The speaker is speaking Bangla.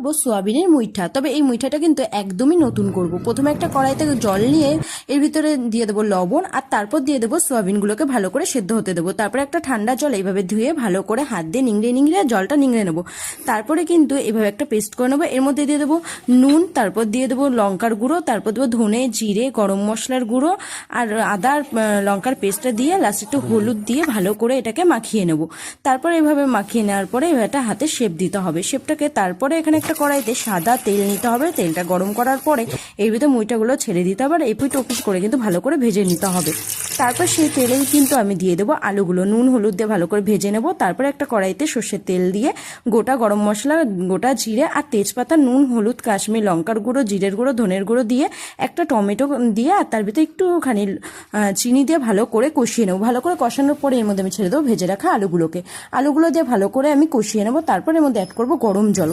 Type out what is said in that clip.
করব সোয়াবিনের মুইঠা। তবে এই মুইঠাটা কিন্তু একদমই নতুন করব। প্রথমে একটা কড়াইতে জল নিয়ে এর ভিতরে দিয়ে দেবো লবণ, আর তারপর দিয়ে দেবো সোয়াবিনগুলোকে ভালো করে সেদ্ধ হতে দেবো। তারপরে একটা ঠান্ডা জল এইভাবে ধুয়ে ভালো করে হাত দিয়ে নিংড়ে নিংড়ে জলটা নিংড়ে নেবো। তারপরে কিন্তু এভাবে একটা পেস্ট করে নেবো। এর মধ্যে দিয়ে দেবো নুন, তারপর দিয়ে দেবো লঙ্কার গুঁড়ো, তারপর দেবো ধনে, জিরে, গরম মশলার গুঁড়ো আর আদা লঙ্কার পেস্টটা দিয়ে লাস্টে একটু হলুদ দিয়ে ভালো করে এটাকে মাখিয়ে নেবো। তারপর এভাবে মাখিয়ে নেওয়ার পরে এটা হাতে শেপ দিতে হবে। শেপটাকে তারপরে এখানে একটা কড়াইতে সাদা তেল নিতে হবে। তেলটা গরম করার পরে এর ভিতরে মুইঠাগুলো ছেড়ে দিতে হবে, আর এপিট ওপিট করে কিন্তু ভালো করে ভেজে নিতে হবে। তারপর সেই তেলেই কিন্তু আমি দিয়ে দেবো আলুগুলো, নুন হলুদ দিয়ে ভালো করে ভেজে নেব। তারপরে একটা কড়াইতে সর্ষের তেল দিয়ে গোটা গরম মশলা, গোটা জিরে আর তেজপাতা, নুন হলুদ কাশ্মীর লঙ্কার গুঁড়ো, জিরের গুঁড়ো, ধনের গুঁড়ো দিয়ে একটা টমেটো দিয়ে আর তার ভিতরে একটুখানি চিনি দিয়ে ভালো করে কষিয়ে নেবো। ভালো করে কষানোর পরে এর মধ্যে আমি ছেড়ে দেবো ভেজে রাখা আলুগুলো দিয়ে ভালো করে আমি কষিয়ে নেবো। তারপর এর মধ্যে অ্যাড করবো গরম জল।